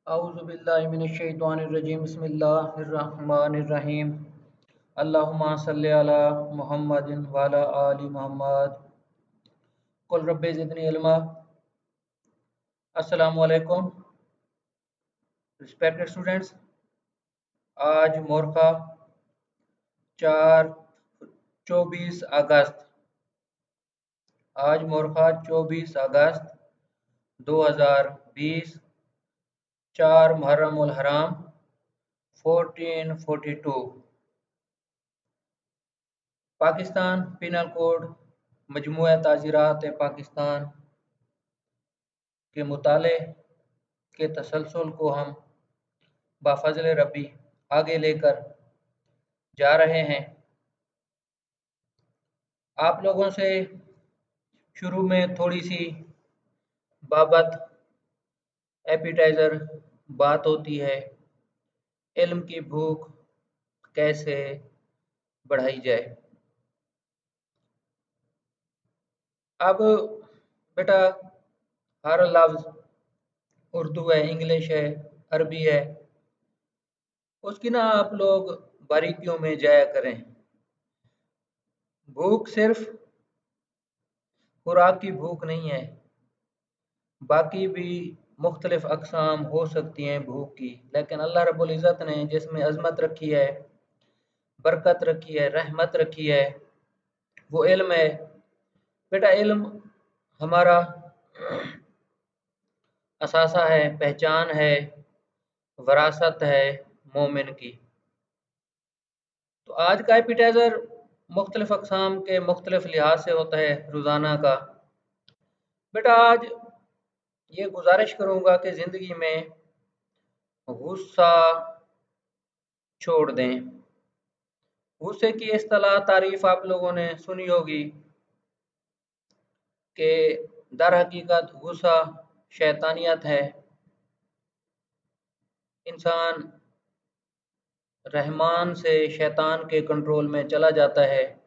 औज़ुबिल्लाहिमिनश्शैतानिर्रजीम बिस्मिल्लाहिर्रहमानिर्रहीम अल्लाहुम्मा सल्लि अला मुहम्मदिन व अला आलि मुहम्मद कुल रब्बि ज़िदनी इल्मा। अस्सलामु अलैकुम रिस्पेक्टेड स्टूडेंट्स। आज मोरखा 4 24 अगस्त आज मोरखा 24 अगस्त 2020 4 मुहर्रम उल हराम 1442 पाकिस्तान पिनल कोड मजमूआ ताज़ीरात पाकिस्तान के मुताले के तसलसल को हम बाफजल रब्बी आगे लेकर जा रहे हैं। आप लोगों से शुरू में थोड़ी सी बाबत एपिटाइज़र बात होती है, इल्म की भूख कैसे बढ़ाई जाए। अब बेटा हर लफ्ज़ उर्दू है, इंग्लिश है, अरबी है, उसकी ना आप लोग बारीकियों में जाया करें। भूख सिर्फ खुराक की भूख नहीं है, बाकी भी मुख्तलिफ अक़साम हो सकती हैं भूख की, लेकिन अल्लाह रब्बुल इज़्ज़त ने जिसमें अज़मत रखी है, बरकत रखी है, रहमत रखी है, वो इल्म है। बेटा इल्म हमारा असासा है, पहचान है, वरासत है मोमिन की। तो आज का एपिटाइज़र मुख्तलिफ अक़साम के मुख्तलिफ लिहाज से होता है रोज़ाना का। बेटा आज ये गुजारिश करूँगा कि ज़िंदगी में गुस्सा छोड़ दें। गुस्से की इस्तिलाह तारीफ़ आप लोगों ने सुनी होगी कि दर हकीकत गुस्सा शैतानियत है। इंसान रहमान से शैतान के कंट्रोल में चला जाता है।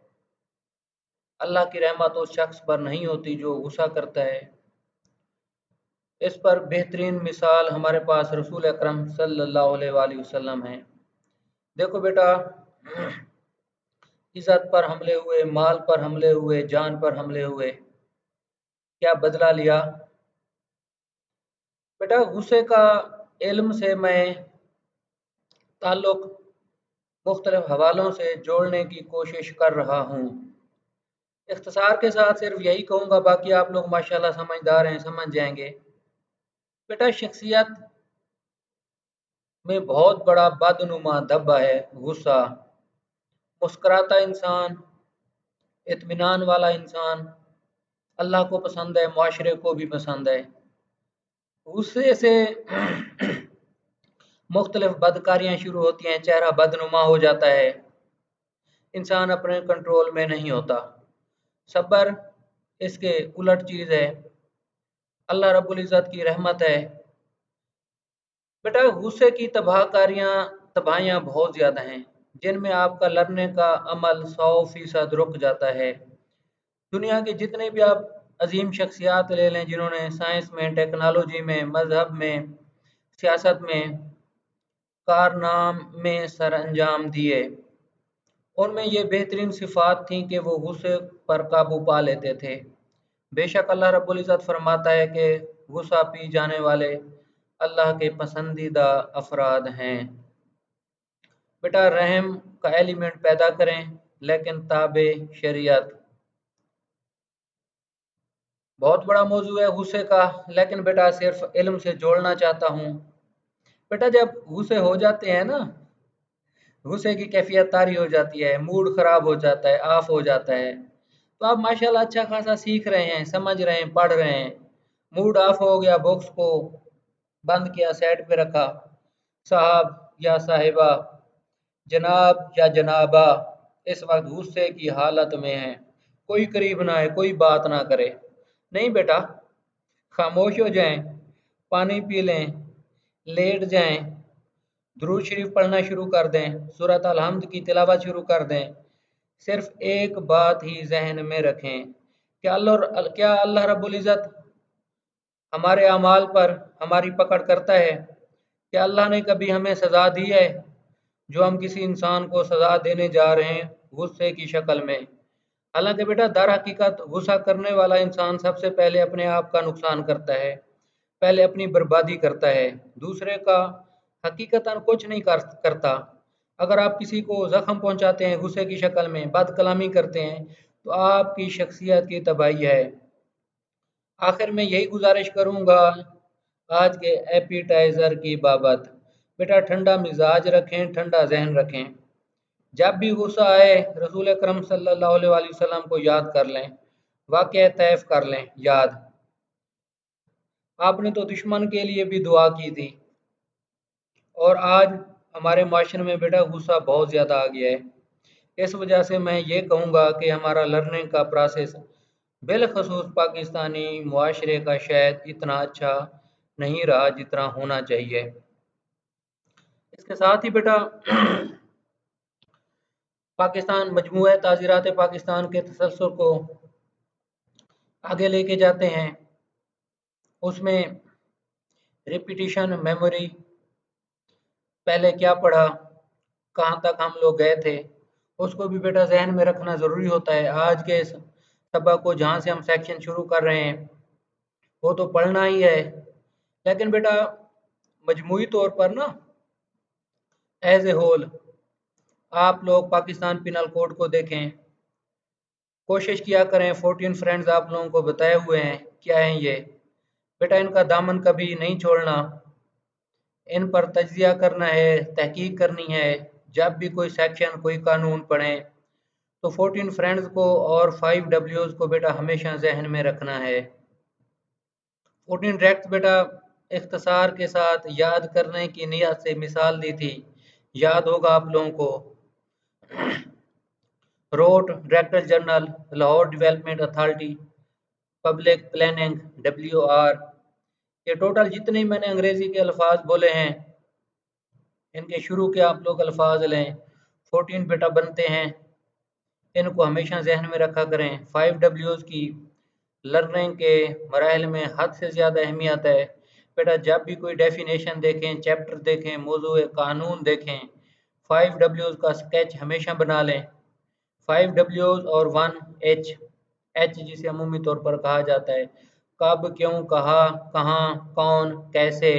अल्लाह की रहमत उस शख्स पर नहीं होती जो गुस्सा करता है। इस पर बेहतरीन मिसाल हमारे पास रसूल अकरम सल्लल्लाहु अलैहि वसल्लम है। देखो बेटा, इज़्ज़त पर हमले हुए, माल पर हमले हुए, जान पर हमले हुए, क्या बदला लिया। बेटा गुस्से का इल्म से मैं ताल्लुक़ मुख्तलिफ हवालों से जोड़ने की कोशिश कर रहा हूँ। इख्तिसार के साथ सिर्फ यही कहूँगा, बाकी आप लोग माशाल्लाह समझदार हैं, समझ जाएंगे। बेटा शख्सियत में बहुत बड़ा बदनुमा धब्बा है गुस्सा। मुस्कुराता इंसान, इत्मीनान वाला इंसान अल्लाह को पसंद है, मुआशरे को भी पसंद है। गुस्से से मुख्तलिफ बदकारियाँ शुरू होती हैं, चेहरा बदनुमा हो जाता है, इंसान अपने कंट्रोल में नहीं होता। सब्र इसके उलट चीज़ है, अल्लाह रब्बुल इज़्ज़त की रहमत है। बेटा गुस्से की तबाहियाँ बहुत ज़्यादा हैं, जिनमें आपका लड़ने का अमल 100% रुक जाता है। दुनिया के जितने भी आप अजीम शख्सियात ले लें, जिन्होंने साइंस में, टेक्नोलॉजी में, मज़हब में, सियासत में कारनामे सर अंजाम दिए, उनमें ये बेहतरीन सिफ़ात थी कि वो गुस्से पर काबू पा लेते थे। बेशक अल्लाह रब्बुल इज़्ज़त फरमाता है कि गुस्सा पी जाने वाले अल्लाह के पसंदीदा अफराद हैं। बेटा रहम का एलिमेंट पैदा करें, लेकिन ताबे शरीयत। बहुत बड़ा मौजू है गुस्से का, लेकिन बेटा सिर्फ इल्म से जोड़ना चाहता हूँ। बेटा जब गुस्से हो जाते हैं ना, गुस्से की कैफियत तारी हो जाती है, मूड ख़राब हो जाता है, ऑफ हो जाता है, तो आप माशाल्लाह अच्छा खासा सीख रहे हैं, समझ रहे हैं, पढ़ रहे हैं। मूड ऑफ हो गया, बुक्स को बंद किया, साइड पे रखा, साहब या साहिबा, जनाब या जनाबा इस वक्त गुस्से की हालत में हैं, कोई करीब ना आए, कोई बात ना करे। नहीं बेटा, खामोश हो जाएं, पानी पी लें, लेट जाएं, दुरूद शरीफ पढ़ना शुरू कर दें, सूरत अल हम्द की तिलावत शुरू कर दें। सिर्फ एक बात ही जहन में रखें, क्या अल्लाह रब्बुल इज़्ज़त हमारे अमाल पर हमारी पकड़ करता है? क्या अल्लाह ने कभी हमें सज़ा दी है? जो हम किसी इंसान को सज़ा देने जा रहे हैं गुस्से की शक्ल में। हालांकि बेटा दर हकीकत गुस्सा करने वाला इंसान सबसे पहले अपने आप का नुकसान करता है, पहले अपनी बर्बादी करता है, दूसरे का हकीकतन कुछ नहीं करता। अगर आप किसी को ज़ख्म पहुंचाते हैं गुस्से की शक्ल में, बदकलामी करते हैं, तो आपकी शख्सियत की तबाही है। आखिर में यही गुजारिश करूंगा आज के एपिटाइज़र की बाबत। बेटा ठंडा मिजाज रखें, ठंडा जहन रखें। जब भी गुस्सा आए रसूल अकरम सल्लल्लाहु अलैहि वसल्लम को याद कर लें, वाक़या तैफ कर लें याद। आपने तो दुश्मन के लिए भी दुआ की थी। और आज हमारे माशरे में बेटा गुस्सा बहुत ज़्यादा आ गया है। इस वजह से मैं ये कहूँगा कि हमारा लर्निंग का प्रोसेस बिलखसूस पाकिस्तानी मुआशरे का शायद इतना अच्छा नहीं रहा जितना होना चाहिए। इसके साथ ही बेटा पाकिस्तान मजमूआ ताज़ीरात पाकिस्तान के तसलसल को आगे लेके जाते हैं। उसमें रिपीटिशन मेमोरी, पहले क्या पढ़ा, कहाँ तक हम लोग गए थे, उसको भी बेटा जहन में रखना ज़रूरी होता है। आज के इस सबक को जहाँ से हम सेक्शन शुरू कर रहे हैं वो तो पढ़ना ही है, लेकिन बेटा मजमूई तौर पर ना एज ए होल आप लोग पाकिस्तान पिनल कोड को देखें, कोशिश किया करें। 14 फ्रेंड्स आप लोगों को बताए हुए हैं क्या है ये। बेटा इनका दामन कभी नहीं छोड़ना, इन पर तज्जिया करना है, तहकीक करनी है। जब भी कोई सेक्शन कोई कानून पढ़ें तो 14 फ्रेंड्स को और 5 डब्ल्यूज को बेटा हमेशा जहन में रखना है। 14 डायरेक्ट बेटा इख्तिसार के साथ याद करने की नियत से मिसाल दी थी, याद होगा आप लोगों को। Wrote director general Lahore development authority, public planning WR। ये टोटल जितने मैंने अंग्रेजी के अल्फाज बोले हैं इनके शुरू के आप लोग अल्फाज लें, 14 बेटा बनते हैं। इनको हमेशा जहन में रखा करें। 5 डब्ल्यूज की लर्निंग के मराहल में हद से ज़्यादा अहमियत है। बेटा जब भी कोई डेफिनेशन देखें, चैप्टर देखें, मौजूद कानून देखें, 5 डब्ल्यूज का स्केच हमेशा बना लें। 5 डब्ल्यूज और 1 एच, एच जिसे अमूमी तौर पर कहा जाता है, कब, क्यों, कहा, कहाँ, कौन, कैसे,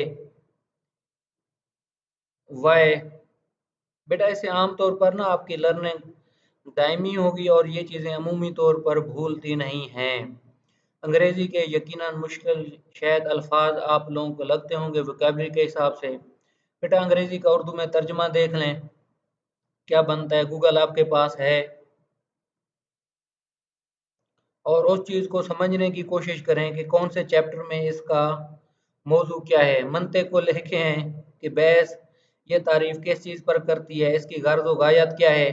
वाई। बेटा इससे आम तौर पर ना आपकी लर्निंग दायमी होगी और ये चीज़ें अमूमी तौर पर भूलती नहीं हैं। अंग्रेज़ी के यकीनन मुश्किल शायद अल्फाज आप लोगों को लगते होंगे वोकैबुलरी के हिसाब से। बेटा अंग्रेज़ी का उर्दू में तर्जमा देख लें क्या बनता है, गूगल आपके पास है, और उस चीज़ को समझने की कोशिश करें कि कौन से चैप्टर में इसका मौजू क्या है। मंतिक को लिखे हैं कि बहस ये तारीफ किस चीज़ पर करती है, इसकी गर्ज व गायत क्या है,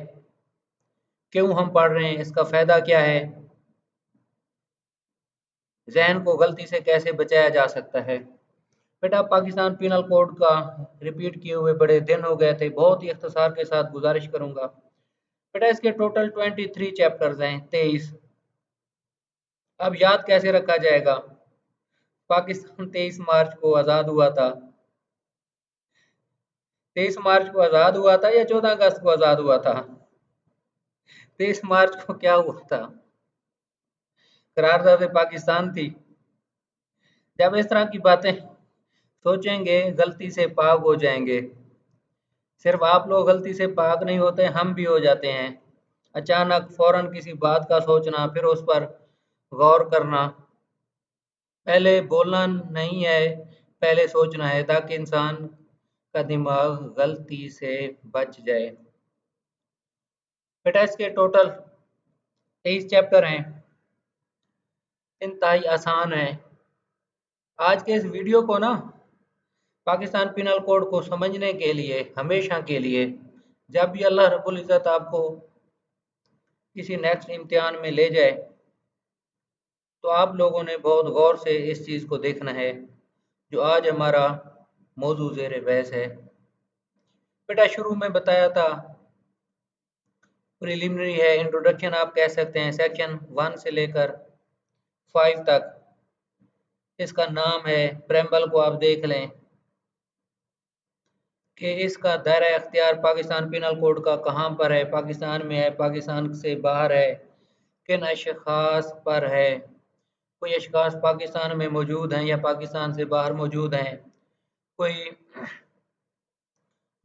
क्यों हम पढ़ रहे हैं, इसका फ़ायदा क्या है, जहन को गलती से कैसे बचाया जा सकता है। बेटा पाकिस्तान पिनल कोड का रिपीट किए हुए बड़े दिन हो गए थे, बहुत ही इख्तिसार के साथ गुजारिश करूंगा। बेटा इसके टोटल 23 चैप्टर्स हैं, 23। अब याद कैसे रखा जाएगा? पाकिस्तान 23 मार्च को आज़ाद हुआ था। 23 मार्च को आज़ाद हुआ था या 14 अगस्त को आज़ाद हुआ था? 23 मार्च को क्या हुआ था? करारदाद पाकिस्तान थी। जब इस तरह की बातें सोचेंगे गलती से पाक हो जाएंगे। सिर्फ आप लोग गलती से पाक नहीं होते, हम भी हो जाते हैं। अचानक फौरन किसी बात का सोचना, फिर उस पर गौर करना। पहले बोलना नहीं है, पहले सोचना है, ताकि इंसान का दिमाग गलती से बच जाए। बेटा इसके टोटल 23 चैप्टर हैं, इंतहाई आसान है। आज के इस वीडियो को ना पाकिस्तान पिनल कोड को समझने के लिए हमेशा के लिए, जब भी अल्लाह रब्बुल इज़्ज़त आपको किसी नेक्स्ट इम्तिहान में ले जाए तो आप लोगों ने बहुत गौर से इस चीज़ को देखना है जो आज हमारा मौजू ज़ेर बहस है। बेटा शुरू में बताया था प्रिलिमिनरी है, इंट्रोडक्शन आप कह सकते हैं, सेक्शन 1 से लेकर 5 तक इसका नाम है। प्रेम्बल को आप देख लें, कि इसका दायरा अख्तियार पाकिस्तान पिनल कोड का कहाँ पर है, पाकिस्तान में है, पाकिस्तान से बाहर है, किन अशखास पर है, कोई अशखास पाकिस्तान में मौजूद हैं या पाकिस्तान से बाहर मौजूद हैं, कोई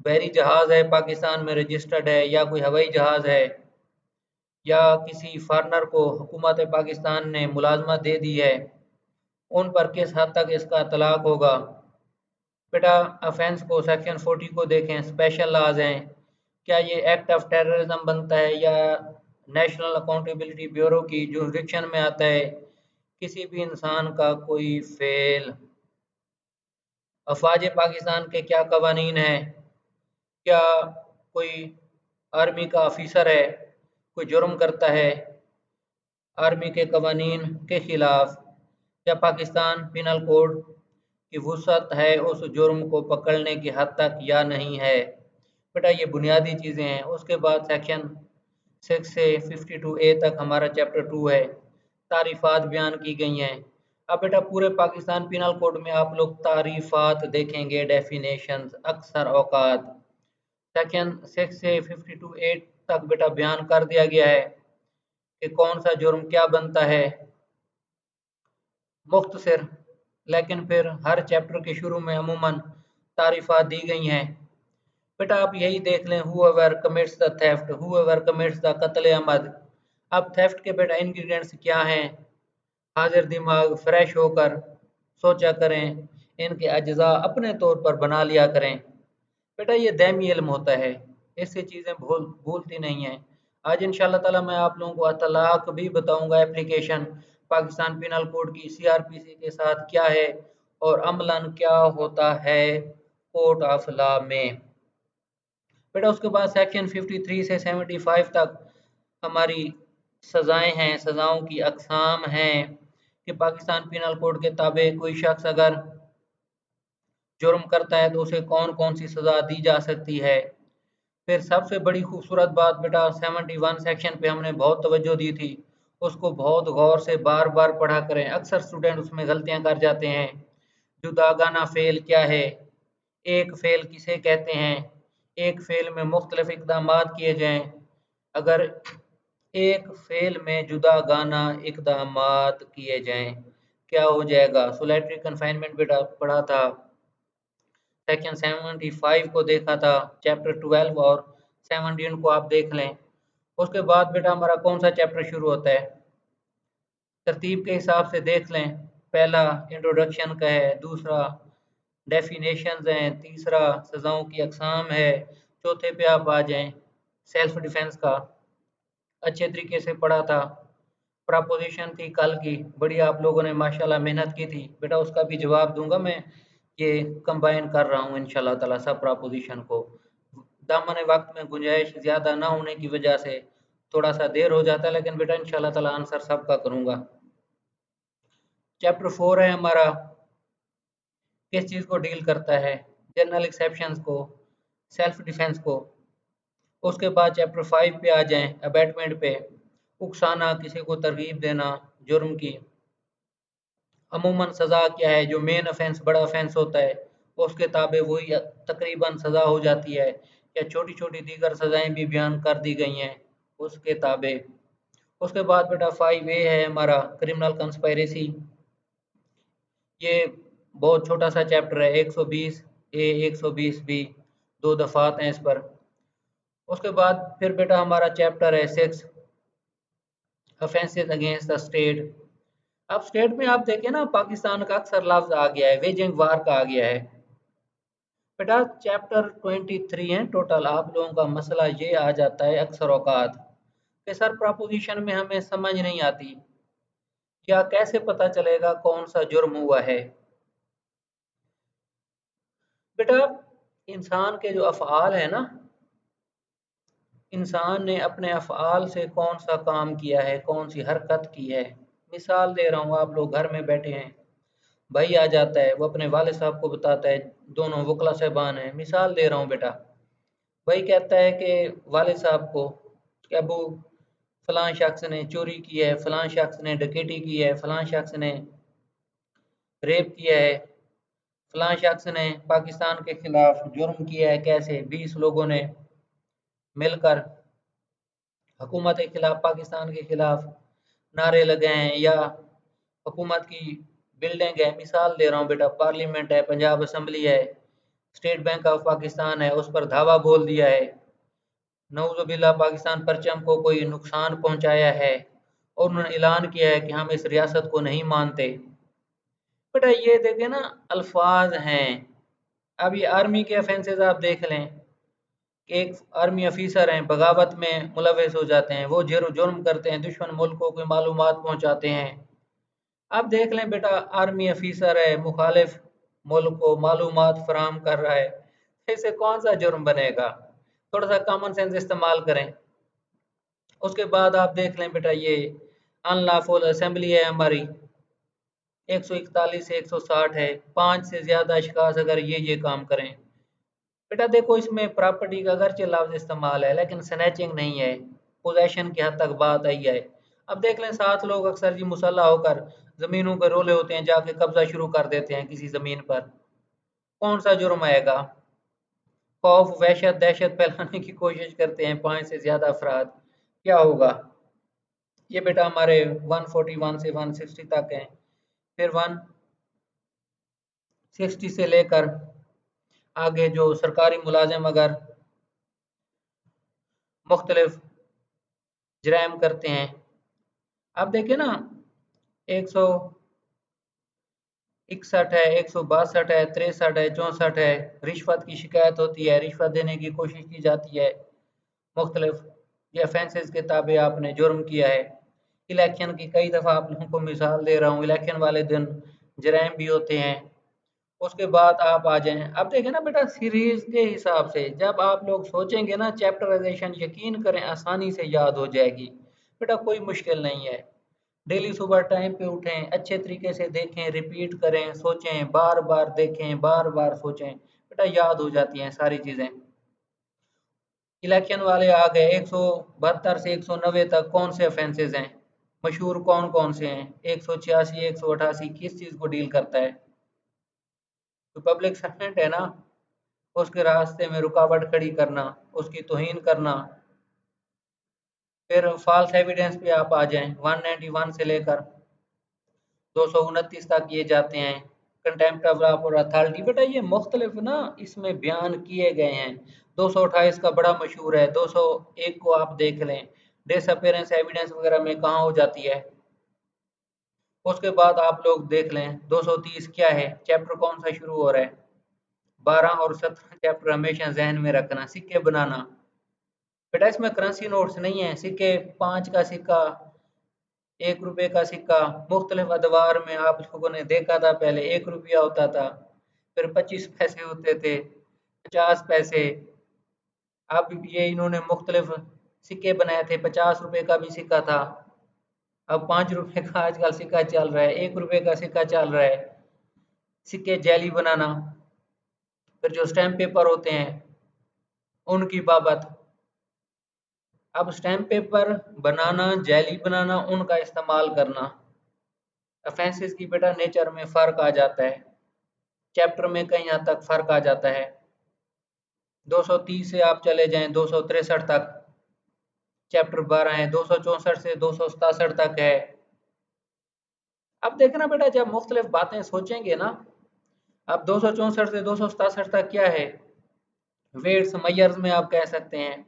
बहरी जहाज़ है पाकिस्तान में रजिस्टर्ड है या कोई हवाई जहाज़ है, या किसी फॉरनर को हुकूमत पाकिस्तान ने मुलाजमत दे दी है, उन पर किस हद तक इसका तलाक होगा। बेटा ऑफेंस को सेक्शन 40 को देखें, स्पेशल लॉज हैं, क्या ये एक्ट ऑफ टेररिज्म बनता है या नेशनल अकाउंटेबिलिटी ब्यूरो की जुरिडिक्शन में आता है। किसी भी इंसान का कोई फेल, अफवाज पाकिस्तान के क्या कवानीन हैं, क्या कोई आर्मी का ऑफिसर है, कोई जुर्म करता है आर्मी के कवानीन के खिलाफ, क्या पाकिस्तान पिनल कोड की वुसअत है उस जुर्म को पकड़ने की हद तक या नहीं है। बेटा ये बुनियादी चीज़ें हैं। उसके बाद सेक्शन 6 से 52A तक हमारा चैप्टर 2 है, तारीफ़ात बयान की गई हैं। अब बेटा पूरे पाकिस्तान पिनल कोड में आप लोग तारीफ़ात देखेंगे, डेफिनेशंस अक्सर औकात सेक्शन 6 से 52A तक बेटा बयान कर दिया गया है कि कौन सा जुर्म क्या बनता है, मुख्तसर, लेकिन फिर हर चैप्टर के शुरू में अमूमन तारीफ़ात दी गई हैं। बेटा आप यही देख लें, whoever commits the theft, whoever commits the कत्ल अमद। अब थेफ्ट के बेटा इंग्रेडिएंट्स क्या हैं, हाजिर दिमाग फ्रेश होकर सोचा करें, इनके अज्जा अपने तौर पर बना लिया करें। बेटा ये दैमी इल्म होता है, इससे चीज़ें भूलती नहीं हैं। आज इंशाल्लाह ताला मैं आप लोगों को तलाक भी बताऊंगा, एप्लीकेशन पाकिस्तान पिनल कोड की सीआरपीसी के साथ क्या है और अमलन क्या होता है कोर्ट ऑफ लॉ में। बेटा उसके बाद सेक्शन 53 से 75 तक हमारी सज़ाएं हैं, सज़ाओं की अक़साम हैं कि पाकिस्तान पिनल कोड के ताबे कोई शख्स अगर जुर्म करता है तो उसे कौन कौन सी सज़ा दी जा सकती है। फिर सबसे बड़ी खूबसूरत बात बेटा 71 सेक्शन पे हमने बहुत तवज्जो दी थी, उसको बहुत गौर से बार बार पढ़ा करें, अक्सर स्टूडेंट उसमें गलतियां कर जाते हैं। जुदागाना फेल क्या है, एक फेल किसे कहते हैं, एक फेल में मुख्तलिफ इकदाम किए जाएं, अगर एक फेल में जुदागाना इकदाम किए जाएं क्या हो जाएगा। सोलेटरी कन्फाइनमेंट बेटा पढ़ा था, सेक्शन 75 को देखा था, चैप्टर 12 और 17 को आप देख लें। उसके बाद बेटा हमारा कौन सा चैप्टर शुरू होता है, तरतीब के हिसाब से देख लें। पहला इंट्रोडक्शन का है, दूसरा डेफिनेशंस हैं, तीसरा सज़ाओं की अक़साम है, चौथे पे आप आ जाएं सेल्फ डिफेंस का, अच्छे तरीके से पढ़ा था। प्रपोजिशन थी कल की, बड़ी आप लोगों ने माशाल्लाह मेहनत की थी बेटा, उसका भी जवाब दूंगा मैं, ये कंबाइन कर रहा हूँ इंशाल्लाह ताला सब प्रपोजिशन को। दामन वक्त में गुंजाइश ज़्यादा ना होने की वजह से थोड़ा सा देर हो जाता है, लेकिन बेटा इंशाल्लाह ताला आंसर सबका करूँगा। चैप्टर 4 है हमारा, किस चीज़ को डील करता है, जनरल एक्सेप्शंस को, सेल्फ डिफेंस को। उसके बाद चैप्टर 5 पे आ जाएं, अबैटमेंट पे, उकसाना, किसी को तरगीब देना जुर्म की, अमूमन सज़ा क्या है, जो मेन ऑफेंस बड़ा ऑफेंस होता है उसके ताबे वही तकरीबन सज़ा हो जाती है, या छोटी छोटी दीगर सज़ाएं भी बयान कर दी गई हैं उसके ताबे। उसके बाद बेटा 5A है हमारा, क्रिमिनल कंस्पायरेसी, ये बहुत छोटा सा चैप्टर है, 120A 120B, दो दफात हैं इस पर। उसके बाद फिर बेटा हमारा चैप्टर है 6, ऑफेंसेस अगेंस्ट द स्टेट। अब स्टेट में आप देखें ना, पाकिस्तान का अक्सर लफ्ज आ गया है, वेजिंग वार का आ गया है। बेटा चैप्टर 23 है टोटल, आप लोगों का मसला ये आ जाता है अक्सर औकात कि सर प्रपोजिशन में हमें समझ नहीं आती, क्या कैसे पता चलेगा कौन सा जुर्म हुआ है। बेटा इंसान के जो अफ़आल है ना, इंसान ने अपने अफ़आल से कौन सा काम किया है, कौन सी हरकत की है। मिसाल दे रहा हूँ, आप लोग घर में बैठे हैं, भाई आ जाता है, वो अपने वाले साहब को बताता है, दोनों वकला साहबान हैं, मिसाल दे रहा हूँ बेटा, भाई कहता है कि वाले साहब को कि अबू फलां शख्स ने चोरी की है, फलां शख्स ने डकैती की है, फलां शख्स ने रेप किया है, फलां शख्स ने पाकिस्तान के खिलाफ जुर्म किया है, कैसे 20 लोगों ने मिलकर हुकूमत के खिलाफ, पाकिस्तान के खिलाफ नारे लगाए हैं, या हुकूमत की बिल्डिंग है, मिसाल दे रहा हूँ बेटा, पार्लियामेंट है, पंजाब असम्बली है, स्टेट बैंक ऑफ पाकिस्तान है, उस पर धावा बोल दिया है, नऊजुबिल्ला पाकिस्तान परचम को कोई नुकसान पहुंचाया है, और उन्होंने ऐलान किया है कि हम इस रियासत को नहीं मानते। बेटा ये देखे ना, अल्फाज हैं। अब ये आर्मी के ऑफेंसेस आप देख लें कि एक आर्मी ऑफिसर हैं, बगावत में मुलविस हो जाते हैं, वो जुर्म करते हैं, दुश्मन मुल्कों को मालूमात पहुंचाते हैं। अब देख लें बेटा, आर्मी ऑफिसर है, मुखालिफ मुल्क को मालूमात फराहम कर रहा है, इससे कौन सा जुर्म बनेगा? थोड़ा सा कॉमन सेंस इस्तेमाल करें। उसके बाद आप देख लें बेटा, ये अनलॉफुल असेंबली है हमारी, 141 से 160 है, 5 से ज़्यादा अशखास अगर ये काम करें। बेटा देखो, इसमें प्रॉपर्टी का अगरचे लफ्ज़ इस्तेमाल है, लेकिन स्नैचिंग नहीं है, पोजेशन की हद तक बात आई है। अब देख लें, 7 लोग अक्सर जी मुसल्ला होकर ज़मीनों पर रोले होते हैं, जाके कब्जा शुरू कर देते हैं किसी ज़मीन पर, कौन सा जुर्म आएगा? खौफ, वहशत, दहशत फैलाने की कोशिश करते हैं 5 से ज़्यादा अफराद, क्या होगा? ये बेटा हमारे 141 से 160 तक हैं। फिर 160 से लेकर आगे जो सरकारी मुलाजिम अगर मुख्तलिफ जराइम करते हैं, आप देखिए ना, 161 है, 162 है, 63 है, 64 है, रिश्वत की शिकायत होती है, रिश्वत देने की कोशिश की जाती है, मुख्तलिफ ये ऑफेंसेस के ताबे आपने जुर्म किया है। इलेक्शन की कई दफ़ा आप लोगों को मिसाल दे रहा हूँ, इलेक्शन वाले दिन जराइम भी होते हैं। उसके बाद आप आ जाएं, अब देखें ना बेटा, सीरीज के हिसाब से जब आप लोग सोचेंगे ना, चैप्टराइजेशन यकीन करें आसानी से याद हो जाएगी बेटा, कोई मुश्किल नहीं है। डेली सुबह टाइम पे उठें, अच्छे तरीके से देखें, रिपीट करें, सोचें, बार बार देखें, बार बार सोचें, बेटा याद हो जाती हैं सारी चीज़ें। इलेक्शन वाले आ गए, 172 से 190 तक कौन से ऑफेंसेस हैं, मशहूर कौन कौन से हैं? 186, 188 किस चीज़ को डील करता है? तो पब्लिक सर्वेंट है ना, उसके रास्ते में रुकावट खड़ी करना, उसकी तौहीन करना। फिर फॉल्स एविडेंस पे आप आ जाएं, 191 से लेकर 229 तक ये जाते हैं, कंटेम्प्ट ऑफ अथॉरिटी। बेटा ये मुख्तलिफ ना इसमें बयान किए गए हैं। 228 का बड़ा मशहूर है, 201 को आप देख लें, डिसअपेरेंस एविडेंस वगैरह में कहाँ हो जाती है। उसके बाद आप लोग देख लें 230 क्या है, चैप्टर कौन सा शुरू हो रहा है? 12 और 17 चैप्टर हमेशा जहन में रखना। सिक्के बनाना, बेटा इसमें करेंसी नोट्स नहीं है, सिक्के 5 का सिक्का, 1 रुपए का सिक्का, मुख्तलिफ अदवार में आप लोगों ने देखा था, पहले 1 रुपया होता था, फिर 25 पैसे होते थे, 50 पैसे। अब ये इन्होंने मुख्तलिफ सिक्के बनाए थे, 50 रुपए का भी सिक्का था, अब 5 रुपए का आजकल सिक्का चल रहा है, 1 रुपए का सिक्का चल रहा है। सिक्के जैली बनाना, फिर जो स्टैम्प पेपर होते हैं उनकी बाबत। अब स्टैम्प पेपर बनाना, जैली बनाना, उनका इस्तेमाल करना, ऑफेंसेस की बेटा नेचर में फ़र्क आ जाता है, चैप्टर में कहीं हद तक फ़र्क आ जाता है। 230 से आप चले जाएं 263 तक, चैप्टर 12 है, 264 से 267 तक है। अब देखना बेटा, जब मुख्तलिफ बातें सोचेंगे ना, अब 264 से 267 तक क्या है, वेट्स मयर्स में आप कह सकते हैं।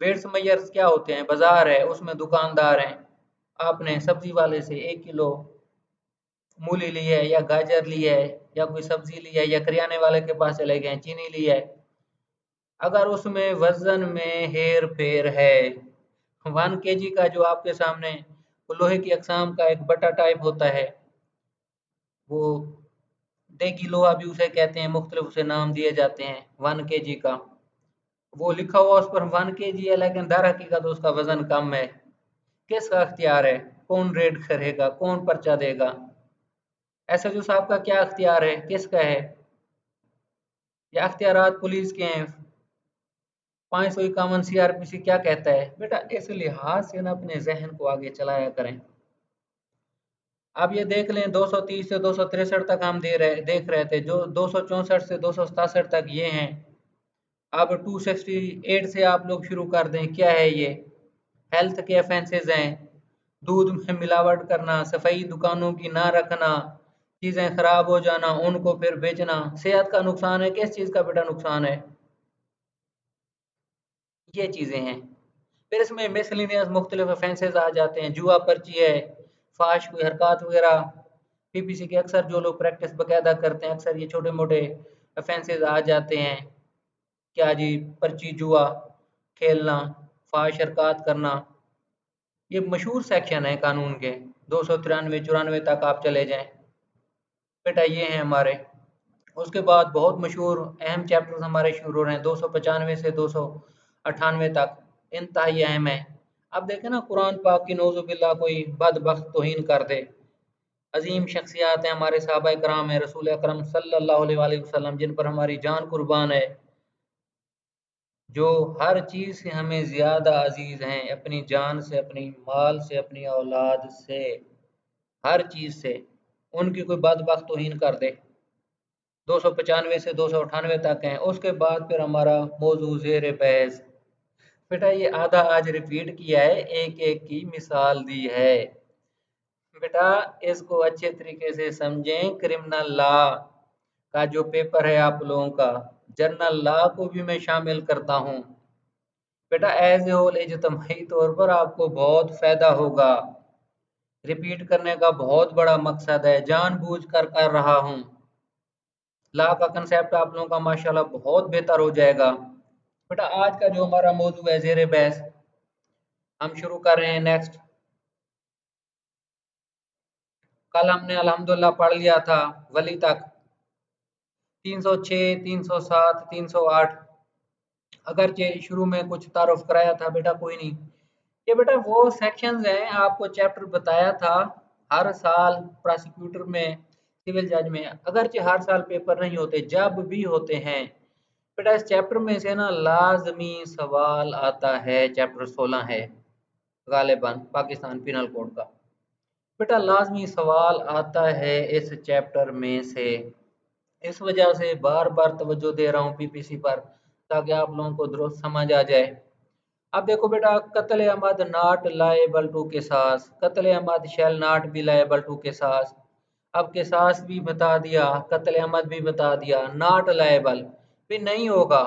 वेट्स मयर्स क्या होते हैं? बाजार है, उसमें दुकानदार हैं, आपने सब्जी वाले से 1 किलो मूली ली है, या गाजर ली है, या कोई सब्जी ली है, या करियाने वाले के पास चले गए, चीनी ली है, अगर उसमें वजन में हेर फेर है, 1 kg का जो आपके सामने लोहे की अकसाम का एक बटा टाइप होता है, वो देगी लोहा भी उसे कहते हैं, मुख्तलिफ उसे नाम दिए जाते हैं, 1 kg का वो लिखा हुआ उस पर 1 kg है, लेकिन दर हकीकत उसका वजन कम है। किसका अख्तियार है? कौन रेड करेगा, कौन पर्चा देगा? एसएचओ साहब का क्या अख्तियार है, किसका है? या अख्तियारात पुलिस के हैं? 551 सीआरपीसी क्या कहता है? बेटा इस लिहाज से ना अपने जहन को आगे चलाया करें। आप ये देख लें 230 से 263 तक हम देख रहे थे, जो 264 से 267 तक ये हैं। अब 268 से आप लोग शुरू कर दें, क्या है ये? हेल्थ के ऑफेंसेस हैं, दूध में मिलावट करना, सफाई दुकानों की ना रखना, चीज़ें खराब हो जाना, उनको फिर बेचना। सेहत का नुकसान है, किस चीज़ का बेटा नुकसान है? ये चीज़ें हैं। फिर इसमें मिसलिनियस मुख्तलिफ ऑफेंसेस आ जाते हैं, जुआ पर्ची है, फाश कोई हरकत वगैरह। पीपीसी के अक्सर जो लोग प्रैक्टिस बकायदा करते हैं, अक्सर ये छोटे मोटे ऑफेंसेस आ जाते हैं। क्या जी? पर्ची जुआ खेलना, फाश हरकत करना, ये मशहूर सेक्शन है कानून के। 293 94 तक आप चले जाएं बेटा, ये हैं हमारे। उसके बाद बहुत मशहूर अहम चैप्टर्स हमारे शुरू हो रहे हैं, 295 से 298 तक, इंतहाई अहम है। अब देखें ना, कुरान पाक की नौजुबिल्ला कोई बदबख्त तौहीन कर दे। अजीम शख्सियात हैं, हमारे सहाबा कराम है, रसूल अकरम सल्लल्लाहु अलैहि वसल्लम, जिन पर हमारी जान कुर्बान है, जो हर चीज़ से हमें ज़्यादा अजीज़ हैं, अपनी जान से, अपनी माल से, अपनी औलाद से, हर चीज़ से। उनकी कोई बदबख्त तौहीन कर दे। 295 से 298 तक हैं। उसके बाद फिर हमारा मौजू ज़ेर बहस। बेटा ये आधा आज रिपीट किया है, एक एक की मिसाल दी है। बेटा इसको अच्छे तरीके से समझें। क्रिमिनल लॉ का जो पेपर है आप लोगों का, जनरल लॉ को भी मैं शामिल करता हूँ। बेटा एज ए होल इज्तिमाई तौर पर आपको बहुत फ़ायदा होगा। रिपीट करने का बहुत बड़ा मकसद है, जानबूझ कर कर रहा हूँ। लॉ का कंसेप्ट आप लोगों का माशाल्लाह बहुत बेहतर हो जाएगा। बेटा आज का जो हमारा मौजू है ज़ेर बहस, हम शुरू कर रहे हैं नेक्स्ट। कल हमने अल्हम्दुलिल्लाह पढ़ लिया था वली तक, 306, 307, 308। अगरचे शुरू में कुछ तारुफ कराया था बेटा, कोई नहीं। ये बेटा वो सेक्शंस हैं, आपको चैप्टर बताया था। हर साल प्रोसिक्यूटर में, सिविल जज में, अगरचे हर साल पेपर नहीं होते, जब भी होते हैं बेटा, इस चैप्टर में से ना लाजमी सवाल आता है। चैप्टर 16 है गालिबन पाकिस्तान पिनल कोड का। बेटा लाजमी सवाल आता है इस चैप्टर में से, इस वजह से बार बार तवज्जो दे रहा हूँ पीपीसी पर, ताकि आप लोगों को दुरुस्त समझ आ जाए। अब देखो बेटा, कत्ल अमद नॉट लाएबल टू किसास, कत्ल अमद shall not be liable to किसास। अब किसास भी बता दिया, कत्ल अमद भी बता दिया, नॉट लाएबल भी नहीं होगा,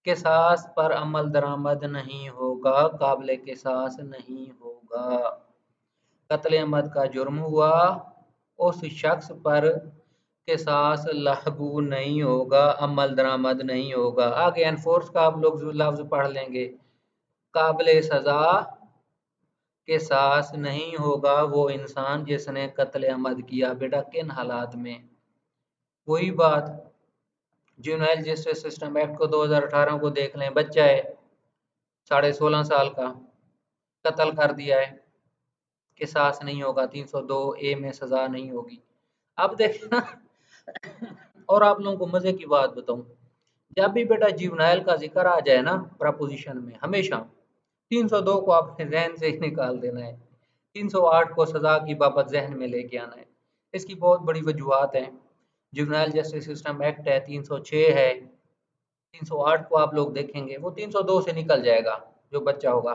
किसास पर अमल दरामद नहीं होगा, काबिल किसास नहीं होगा। कत्ल अमद का जुर्म हुआ, उस शख्स पर किसास लागू नहीं होगा, अमल दरामद नहीं होगा। आगे एनफोर्स का आप लोग लफ्ज पढ़ लेंगे, काबिल सजा किसास नहीं होगा वो इंसान जिसने कत्ल अमद किया। बेटा किन हालात में? वही बात, जुवेनाइल जस्टिस सिस्टम एक्ट को 2018 को देख लें, बच्चा है 16.5 साल का, कत्ल कर दिया है, किसास नहीं होगा, 302 ए में सजा नहीं होगी। अब देखना और आप लोगों को मजे की बात बताऊं, जब भी बेटा जुवेनाइल का जिक्र आ जाए ना प्रपोजिशन में, हमेशा 302 को आपने जहन से ही निकाल देना है, 308 को सजा की बाबत जहन में लेके आना है। इसकी बहुत बड़ी वजूहत हैं। जुवेनाइल जस्टिस सिस्टम एक्ट है, 306 है, 308 को आप लोग देखेंगे वो 302 से निकल जाएगा जो बच्चा होगा।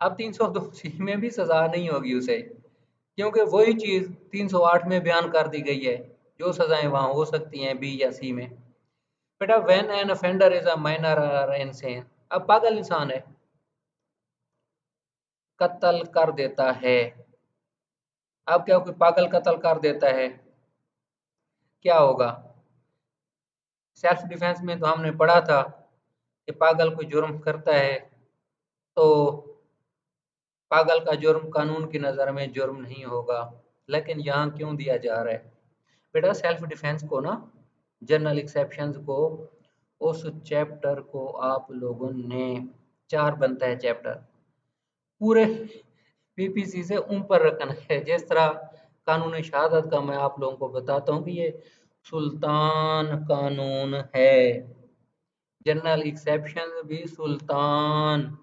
अब 302 में भी सजा नहीं होगी उसे, क्योंकि वही चीज़ 308 में बयान कर दी गई है, जो सजाएं वहाँ हो सकती हैं बी या सी में। बेटा when an offender is a minor और इनसेन, अब पागल इंसान है, कत्ल कर देता है। अब क्या कोई पागल कत्ल कर देता है, क्या होगा? सेल्फ डिफेंस में तो हमने पढ़ा था कि पागल कोई जुर्म करता है तो पागल का जुर्म कानून की नज़र में जुर्म नहीं होगा। लेकिन यहाँ क्यों दिया जा रहा है? बेटा सेल्फ डिफेंस को ना, जनरल एक्सेप्शंस को, उस चैप्टर को आप लोगों ने, 4 बनता है चैप्टर, पूरे पीपीसी से ऊपर रखना है। जिस तरह कानून शहादत का मैं आप लोगों को बताता हूँ कि ये सुल्तान कानून है, जनरल एक्सेप्शन भी सुल्तान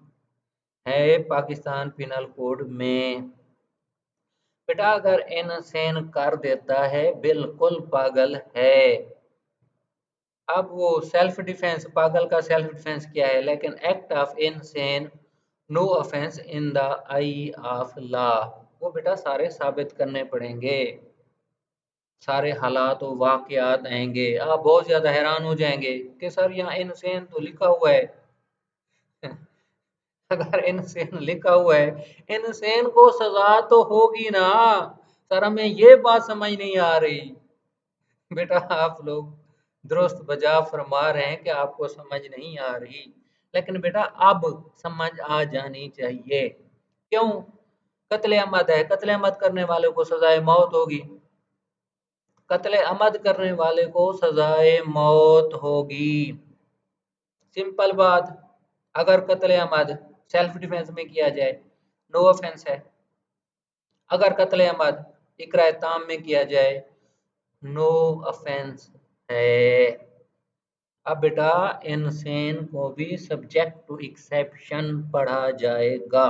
है पाकिस्तान पिनल कोड में। बेटा अगर इनसेन कर देता है बिल्कुल पागल है। अब वो सेल्फ डिफेंस, पागल का सेल्फ डिफेंस क्या है, लेकिन act of insane no offence in the eye of law, वो बेटा सारे साबित करने पड़ेंगे, सारे हालात और वाकयात आएंगे। आप बहुत ज्यादा हैरान हो जाएंगे कि सर यहाँ इनसेन तो लिखा हुआ है। अगर इनसेन लिखा हुआ है, इनसेन को सजा तो होगी ना। सर हमें ये बात समझ नहीं आ रही। बेटा आप लोग दुरुस्त बजा फरमा रहे हैं कि आपको समझ नहीं आ रही, लेकिन बेटा अब समझ आ जानी चाहिए। क्यों? कत्ले अमद है, कत्ले अमद करने वाले को सजाए मौत होगी। कत्ले अमद करने वाले को सजाए मौत होगी, सिंपल बात। अगर कत्ले अमद सेल्फ डिफेंस में किया जाए, नो ऑफेंस है। अगर कत्ले अमद इकराए ताम में किया जाए, नो ऑफेंस है। अब बेटा इनसेन को भी सब्जेक्ट टू एक्सेप्शन पढ़ा जाएगा।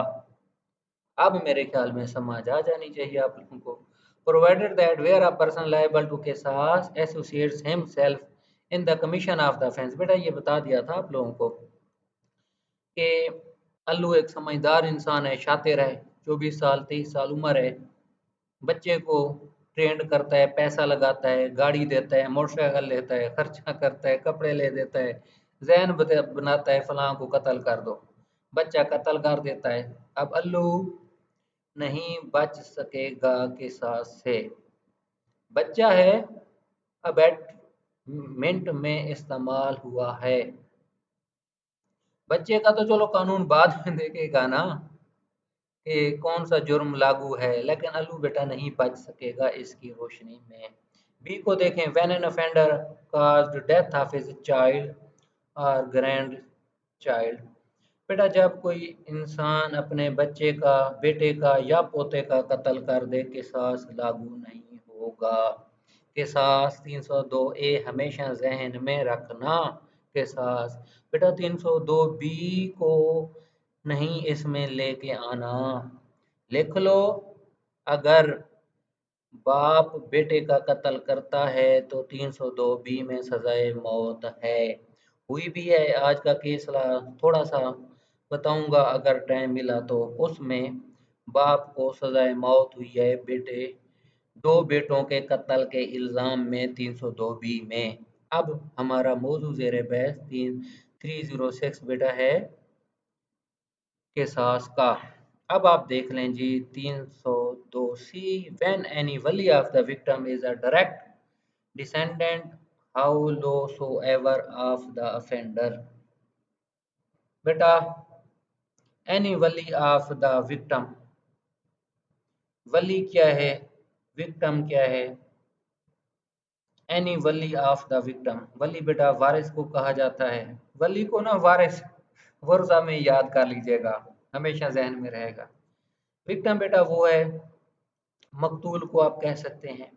अब मेरे ख्याल में समझ आ जानी चाहिए आप लोगों को। Provided that where a person liable to केसास associates himself in the commission of the offence, बेटा ये बता दिया था आप लोगों को कि अल्लू एक समझदार इंसान है, शातिर है, 24 साल 23 साल उम्र है, बच्चे को ट्रेंड करता है, पैसा लगाता है, गाड़ी देता है, मोटरसाइकिल लेता है, खर्चा करता है, कपड़े ले देता है, जहन बनाता है फलां को कत्ल कर दो, बच्चा कत्ल कर देता है। अब अल्लू नहीं बच सकेगा किसास से। बच्चा है, अबैटमेंट में इस्तेमाल हुआ है। बच्चे का तो चलो कानून बाद में देखेगा ना कि कौन सा जुर्म लागू है, लेकिन अल्लू बेटा नहीं बच सकेगा इसकी रोशनी में। बी को देखें, when an offender caused death of his child और ग्रैंड चाइल्ड, बेटा जब कोई इंसान अपने बच्चे का, बेटे का या पोते का कत्ल कर दे, किसास लागू नहीं होगा। किसास 302 ए हमेशा जहन में रखना। किसास बेटा 302 बी को नहीं इसमें लेके आना, लिख लो। अगर बाप बेटे का कत्ल करता है तो 302 बी में सजाए मौत है, हुई भी है। आज का केस थोड़ा सा बताऊंगा अगर टाइम मिला तो। उसमें बाप को सजाए मौत हुई है बेटे, दो बेटों के कत्ल के इल्जाम में 302 बी में। अब हमारा मौजू जेर बहस 306 बेटा है किसास का। अब आप देख लें जी 302 सी, व्हेन एनी वली of the victim is a direct descendant how low so ever of the offender, बेटा एनी वली ऑफ द विक्टिम, वली क्या है, विक्टिम क्या है, एनी वली ऑफ द विक्टिम, वली बेटा वारिस को कहा जाता है। वली को ना वारिस वर्जा में याद कर लीजिएगा, हमेशा जहन में रहेगा। विक्टिम बेटा वो है, मकतूल को आप कह सकते हैं।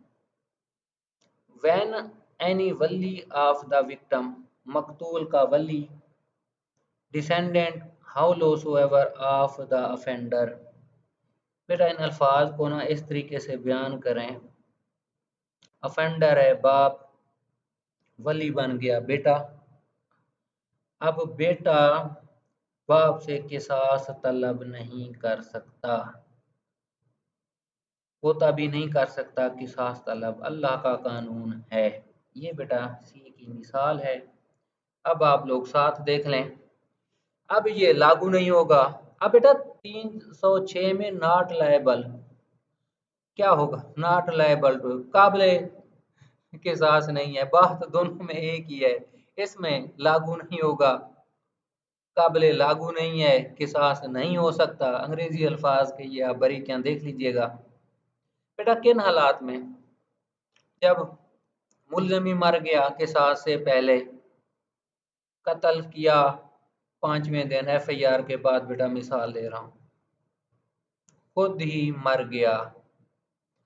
व्हेन एनी वली ऑफ द विक्टिम, मकतूल का वली, descendant how low so ever of the offender, बेटा इन अल्फाज को ना इस तरीके से बयान करें। ऑफेंडर है बाप, वली बन गया बेटा। अब बेटा बाप से किसास तलब नहीं कर सकता, पोता भी नहीं कर सकता किसास तलब, अल्लाह का कानून है। ये बेटा सी की मिसाल है। अब आप लोग साथ देख लें। अब ये लागू नहीं होगा। अब बेटा 306 में नॉट लायबल क्या होगा, नॉट लायबल टू, काबिले किसास नहीं है, बात दोनों में एक ही है, इसमें लागू नहीं होगा, काबिले लागू नहीं है, किसास नहीं हो सकता। अंग्रेजी अल्फाज के ये आप बारीकियां देख लीजिएगा। बेटा किन हालात में, जब मुलजमी मर गया किसास से पहले, कत्ल किया 5वें दिन एफआईआर के बाद, बेटा मिसाल दे रहा हूं, खुद ही मर गया।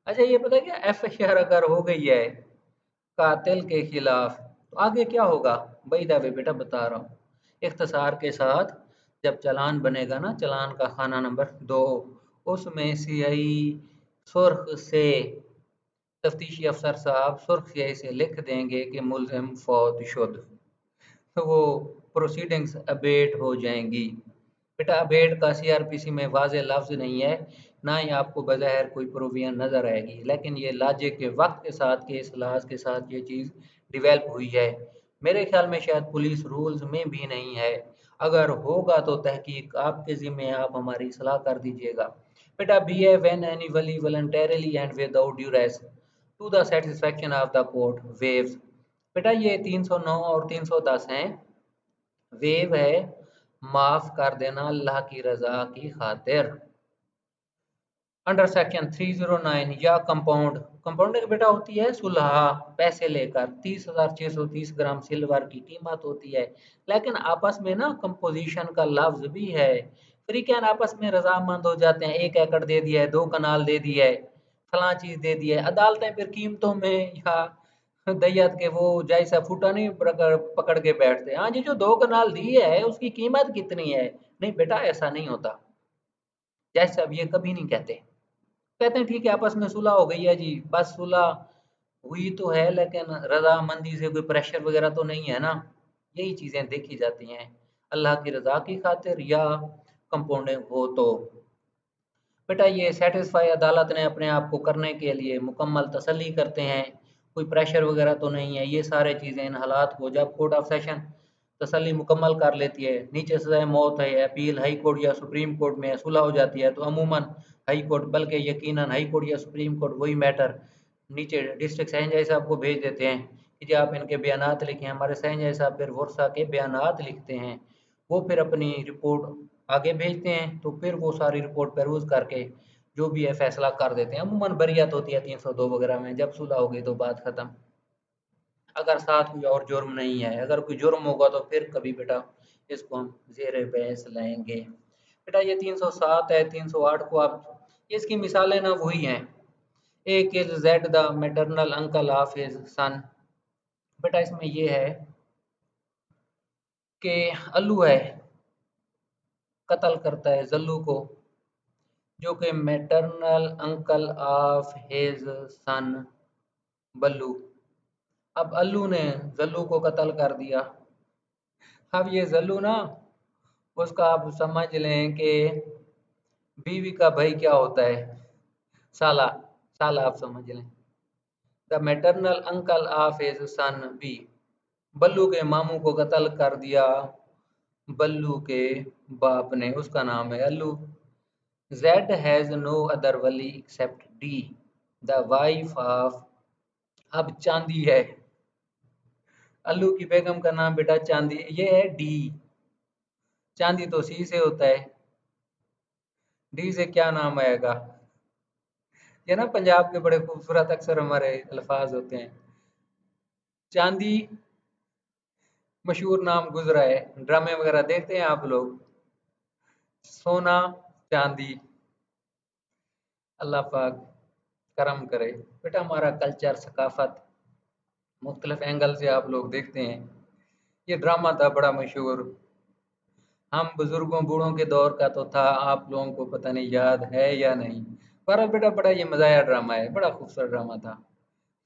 अच्छा ये पता है क्या, एफआईआर अगर हो गई है कातिल के खिलाफ तो आगे क्या होगा, भाई दावे बेटा बता रहा हूँ इख्तिसार के साथ। जब चालान बनेगा ना, चालान का खाना नंबर 2, उसमें सीआई सुर्ख से तफ्तीशी अफसर साहब सुर्ख स्याही से लिख देंगे कि मुलजिम फौत शुद, तो वो प्रोसीडिंग्स अबेट हो जाएंगी। बेटा अबेट का सीआरपीसी में वाज़ेह लफ्ज़ नहीं है, ना ही आपको बज़ाहिर कोई प्रोविज़न नज़र आएगी, लेकिन ये लॉजिक के वक्त के साथ के इस्लाह के साथ ये चीज़ डिवेल्प हुई है। मेरे ख्याल में शायद पुलिस रूल्स में भी नहीं है, अगर होगा तो तहकीक आपके ज़िम्मे, आप हमारी सलाह कर दीजिएगा। बेटा behave when anybody voluntarily and without duress to the satisfaction of the court waives. बेटा ये 309 और 310 हैं। वेव है माफ कर देना अल्लाह की रजा की खातिर। अंडर सेक्शन 309 या कंपाउंड, कंपाउंडिंग बेटा होती है सुलह, पैसे लेकर 30,630 ग्राम सिल्वर की कीमत होती है, लेकिन आपस में ना कंपोजिशन का लफ्ज भी है। फ्रीकैन आपस में रजामंद हो जाते हैं, 1 एकड़ दे दिया है, 2 कनाल दे दिया है, फलां चीज दे दी है, अदालतें फिर कीमतों में या दैयत के वो जैसा फूटा नहीं पकड़ के बैठते, हाँ जी जो 2 कनाल दी है उसकी कीमत कितनी है। नहीं बेटा ऐसा नहीं होता, जैसे अब ये कभी नहीं कहते, कहते हैं ठीक है आपस में सुलह हो गई है जी, बस सुलह हुई तो है लेकिन रजामंदी से कोई प्रेशर वगैरह तो नहीं है ना। यही चीजें देखी जाती हैं, अल्लाह की रजा की खातिर या कंपाउंडिंग हो तो। बेटा ये सेटिस्फाई अदालत ने अपने आप को करने के लिए मुकम्मल तसल्ली करते हैं, कोई प्रेशर वगैरह तो नहीं है, ये सारे चीज़ें इन हालात को जब कोर्ट ऑफ सेशन तसल्ली मुकम्मल कर लेती है, नीचे सजाए मौत है, अपील हाई कोर्ट या सुप्रीम कोर्ट में सुलह हो जाती है, तो अमूमन हाई कोर्ट, बल्कि यकीनन हाई कोर्ट या सुप्रीम कोर्ट वही मैटर नीचे डिस्ट्रिक्ट सहन जज साहब को भेज देते हैं कि जी आप इनके बयानात लिखें। हमारे सहन जज साहब फिर वर्षा के बयानात लिखते हैं, वो फिर अपनी रिपोर्ट आगे भेजते हैं, तो फिर वो सारी रिपोर्ट पेरूज करके जो भी है फैसला कर देते हैं। अमूमन बरियत होती है 302 वगैरह में, जब सुलह हो गई तो बात खत्म, अगर साथ कोई और जुर्म नहीं है, अगर कोई जुर्म होगा तो फिर कभी बेटा इसको हम जेर बहस लाएंगे। बेटा ये 307 है, 308 को आप, इसकी मिसालें ना वही हैं। एक is Z the maternal uncle of his सन। बेटा इसमें ये है कि अल्लू है, कत्ल करता है जल्लू को, जो कि maternal uncle of his son Ballu. अब अल्लू ने जल्लू को कत्ल कर दिया। अब ये जल्लू ना, उसका आप समझ लें कि बीवी का भाई क्या होता है, साला, साला आप समझ लें। The maternal uncle of his son B, Ballu के मामू को कत्ल कर दिया बल्लू के बाप ने, उसका नाम है Allu. Z has no other वली except D the wife of, अब चांदी है, अल्लू की बेगम का नाम बेटा चांदी, ये है डी, चांदी तो सी से होता है, डी से क्या नाम आएगा। ये ना पंजाब के बड़े खूबसूरत अक्सर हमारे अल्फाज होते हैं। चांदी मशहूर नाम गुजरा है, ड्रामे वगैरह देखते हैं आप लोग, सोना चांदी, अल्लाह पाक करम करे। बेटा हमारा कल्चर सकाफत मुख्तलिफ एंगल से आप लोग देखते हैं। ये ड्रामा था बड़ा मशहूर, हम बुजुर्गों बूढ़ों के दौर का तो था, आप लोगों को पता नहीं याद है या नहीं, पर बेटा बड़ा ये मज़ाया ड्रामा है, बड़ा खूबसूरत ड्रामा था।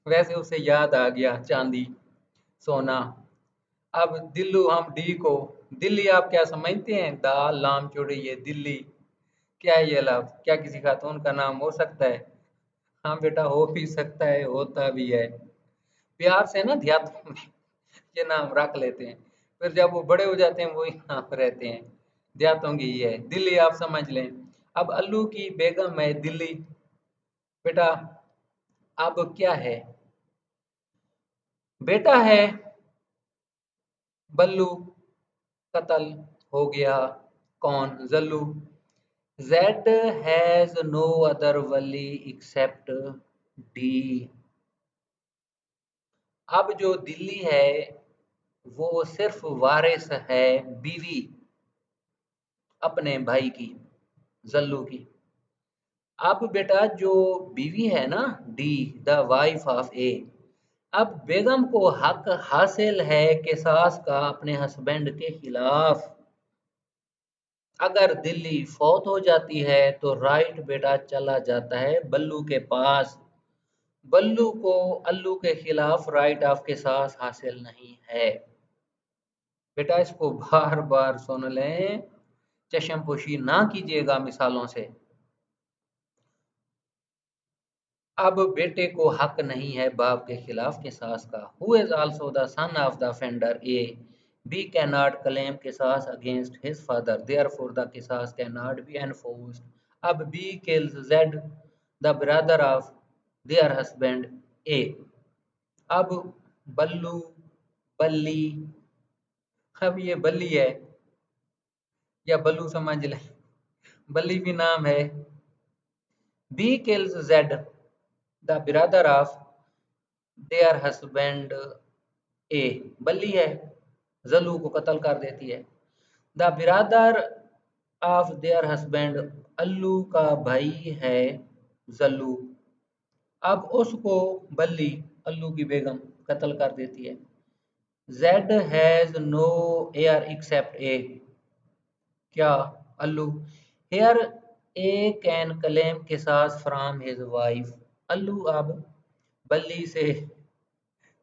वैसे उसे याद आ गया चांदी सोना। अब दिल्लू, हम डी को दिल्ली आप क्या समझते हैं, दाल लाम चुड़ी, ये दिल्ली क्या है, ये लफ्ज क्या किसी खातून का नाम हो सकता है। हाँ बेटा हो भी सकता है, होता भी है, प्यार से ना देहातों में ये नाम रख लेते हैं, फिर जब वो बड़े हो जाते हैं वही नाम रहते हैं, देहातों की ये है दिल्ली आप समझ लें। अब अल्लू की बेगम है दिल्ली। बेटा अब क्या है, बेटा है बल्लू, कत्ल हो गया कौन, जल्लू। जेड हैज नो अदर वली एक्सेप्ट डी, अब जो दिल्ली है वो सिर्फ वारिस है बीवी अपने भाई की, जल्लू की। अब बेटा जो बीवी है ना डी, द वाइफ ऑफ ए, अब बेगम को हक हासिल है कि सास का अपने हस्बैंड के खिलाफ अगर दिल्ली फौत हो जाती है तो राइट बेटा चला जाता है बल्लू के पास। बल्लू को अल्लू के खिलाफ राइट ऑफ के साथ हासिल नहीं है। बेटा इसको बार बार सुन लें, चश्मपोशी ना कीजिएगा मिसालों से। अब बेटे को हक नहीं है बाप के खिलाफ किसास का। Who is also the son of the offender A B can not claim किसास against his father therefore the किसास कैन नॉट बी एनफोर्स्ड। अब B kills Z the brother of their husband A. अब बल्लू, बल्ली, अब ये बल्ली है या बल्लू समझ लें, बल्ली भी नाम है। B kills Z the brother of their husband A, Balli है, जलू को कत्ल कर देती है। द बिरादर ऑफ देयर हस्बैंड, अल्लू का भाई है जल्लू। अब उसको बल्ली, अल्लू की बेगम, कत्ल कर देती है। Z has no heir except A, क्या Allu. Here A can claim किसास फ्रॉम हिज वाइफ। अल्लू अब बल्ली से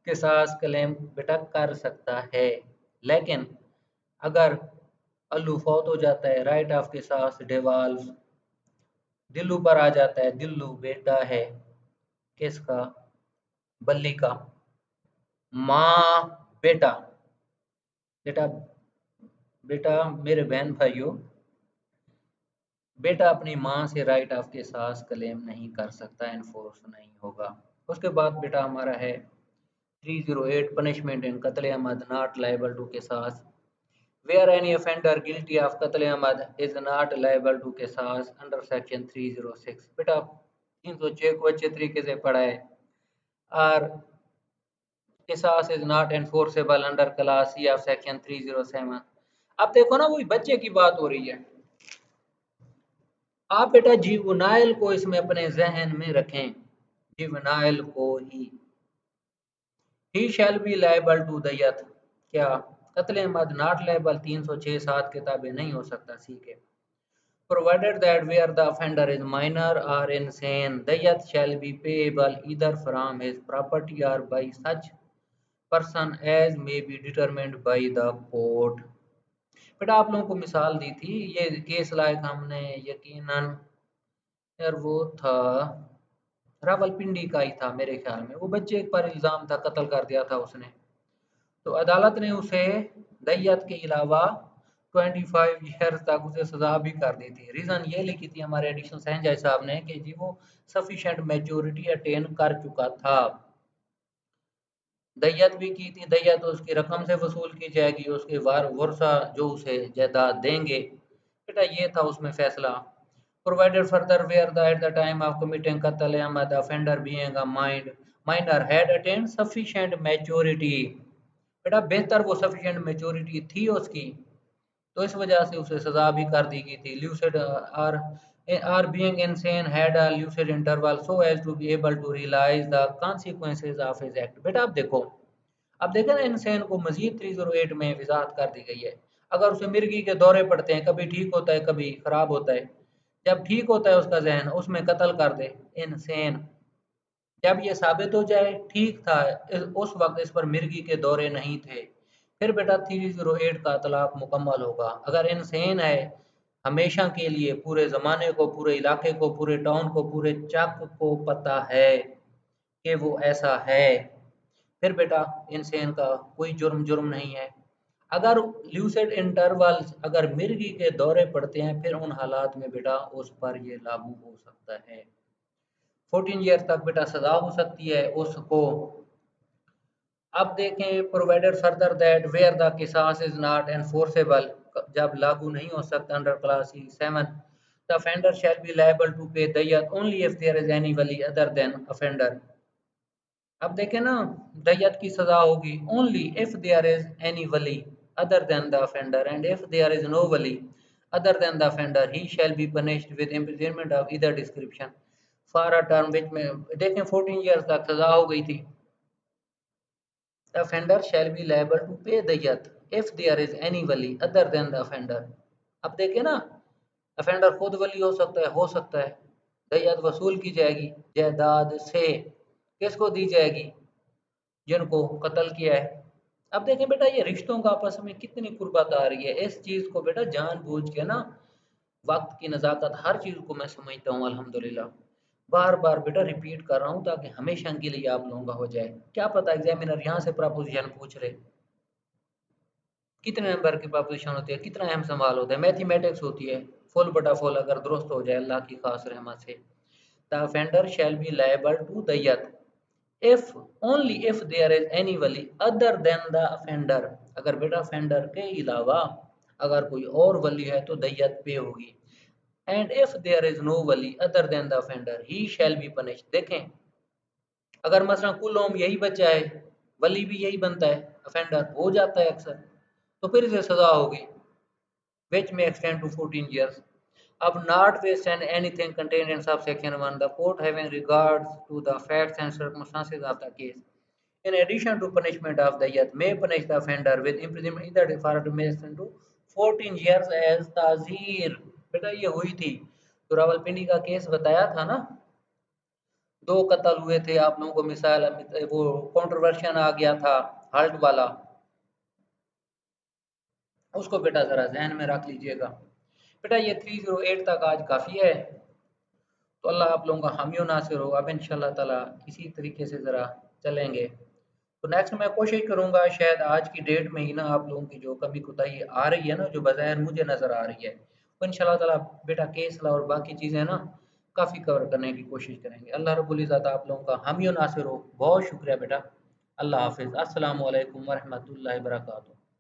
किसास क्लेम बेटा कर सकता है, लेकिन अगर अल्लू फौत हो जाता है राइट ऑफ किसास डिवॉल्व दिल्लू पर आ जाता है। दिल्लू बेटा है किसका, बल्ली का। माँ बेटा, बेटा बेटा मेरे बहन भाइयों, बेटा अपनी माँ से राइट ऑफ किसास क्लेम नहीं कर सकता, एनफोर्स नहीं होगा। उसके बाद बेटा हमारा है 308 पनिशमेंट इन कत्ले अहमद नॉट लाइबल टू किसास। Where any offender guilty of कत्ल Ahmad is not liable to qisas under section 306। बेटा 306 को अच्छे तरीके से पढ़ा है। और qisas is not enforceable under class C of section 307। अब देखो ना, वही बच्चे की बात हो रही है। आप बेटा जीवनाइल को इसमें अपने जहन में रखें, जीवनाइल को ही शैल बी लाइबल टू दयत, क्या कत्ल अहमद नॉट लाइबल 306-7 किताबें नहीं हो सकता सी के। Provided that where the offender is minor or insane, diyat shall be payable either from his property or by such person as may be determined by the court। बेटा आप लोगों को मिसाल दी थी, ये केस लायक हमने यकीनन, यार वो था रावलपिंडी का ही था मेरे ख्याल में। वो बच्चे पर इल्ज़ाम था, कत्ल कर दिया था उसने, तो अदालत ने उसे दैयत के अलावा 25 ईयर्स तक उसे सजा भी कर दी थी। रीज़न ये लिखी थी हमारे एडिशनल सहंजाई साहब ने कि जी वो सफिशेंट मेच्योरिटी अटेन कर चुका था, दैयत भी की थी। दैयत उसकी रकम से वसूल की जाएगी, उसके वर्षा जो उसे जायदाद देंगे। बेटा ये था उसमें फैसला। Provided further where the at the time of committing कत्ल अहमद offender being a minor had attained sufficient maturity. बेटा बेहतर वो सफिशिएंट मैच्योरिटी थी उसकी, तो इस वजह से उसे सजा भी कर दी गई थी। Lucid are being insane had a lucid interval so as to be able to realise the consequences of his act. बेटा आप देखो, अब देखें ना, इनसेन को मजीद 308 में वजाहत कर दी गई है। अगर उसे मिर्गी के दौरे पड़ते हैं, कभी ठीक होता है कभी खराब होता है, जब ठीक होता है उसका जहन, उसमें कत्ल कर दे, इनसेन। जब ये साबित हो जाए ठीक था, उस वक्त इस पर मिर्गी के दौरे नहीं थे, फिर बेटा 308 का तलाक मुकम्मल होगा। अगर इनसेन है हमेशा के लिए, पूरे ज़माने को, पूरे इलाके को, पूरे टाउन को, पूरे चक को पता है कि वो ऐसा है, फिर बेटा इनसेन का कोई जुर्म नहीं है। अगर ल्यूसिड इंटरवल्स, अगर मिर्गी के दौरे पड़ते हैं, फिर उन हालात में बेटा उस पर ये लागू हो सकता है। 14 ईयर तक बेटा सजा हो सकती है उसको। अब देखें, provided further that where the किसास इज नॉट एनफोर्सेबल, जब लागू नहीं हो सकता under clause 7, the offender shall be liable to pay दयत only if there is any वली अदर देन ऑफेंडर। अब देखें ना, दयत की सजा होगी only if there is any वली other than the offender, and if there is no वली other than the offender he shall be punished with imprisonment of either description for a term which में, देखें 14 years तक सजा हो गई थी। The offender shall be liable to pay the yath if there is any wali other than the offender। अब देखे ना, अफेंडर खुद वली हो सकता है। दय्यत वसूल की जाएगी जायदाद से, किसको दी जाएगी? जिनको कत्ल किया है। अब देखें बेटा, ये रिश्तों का आपस में कितनी कुर्बत आ रही है। इस चीज़ को बेटा जानबूझ के ना, वक्त की नज़ाकत, हर चीज़ को मैं समझता हूँ अल्हम्दुलिल्लाह। बार बार बेटा रिपीट कर रहा हूँ ताकि हमेशा के लिए आप लोगों का हो जाए। क्या पता एग्जामिनर यहाँ से प्रपोजिशन पूछ रहे, कितने नंबर की प्रपोजिशन होती है, कितना अहम सवाल होता है, मैथमेटिक्स होती है। फुल बटा फुल अगर दुरुस्त हो जाए अल्लाह की खास रहमत से। The offender shall be liable to dayyat if only if there is any wali other than the offender। अगर बेटा offender के अलावा अगर कोई और वली है तो दय्यत पे होगी। And if there is no वली other than the offender he shall be punished। देखें, अगर मसलन कुल ओम यही बच्चा है, वली भी यही बनता है, offender हो जाता है अक्सर, तो फिर इसे सजा होगी, which may extend to 14 years। अब notwithstanding anything contained in subsection 1, the court having regards to the facts and circumstances of the case, in addition to punishment of the death, may punish the offender with imprisonment either for duration to 14 years as ताज़ीर। बेटा ये हुई थी, तो रावलपिंडी का case बताया था ना, दो कत्ल हुए थे, आप लोगों को मिसाल वो कंट्रोवर्शन आ गया था हाल्ट वाला, उसको बेटा जरा जहन में रख लीजिएगा। बेटा ये 308 तक आज काफ़ी है, तो अल्लाह आप लोगों का हामी नासिर हो। अब इंशाल्लाह ताला इसी तरीके से ज़रा चलेंगे। तो नेक्स्ट मैं कोशिश करूँगा शायद आज की डेट में ही ना, आप लोगों की जो कमी कोताही आ रही है ना, जो बज़ाहिर मुझे नज़र आ रही है, वो इंशाल्लाह ताला बेटा केस ला और बाकी चीज़ें ना काफ़ी कवर करने की कोशिश करेंगे। अल्लाह रब्बुल इज़्ज़त आप लोगों का हामी नासिर हो। बहुत शुक्रिया बेटा। अल्लाह हाफ़िज़। अस्सलामु अलैकुम व रहमतुल्लाहि व बरकातुहू।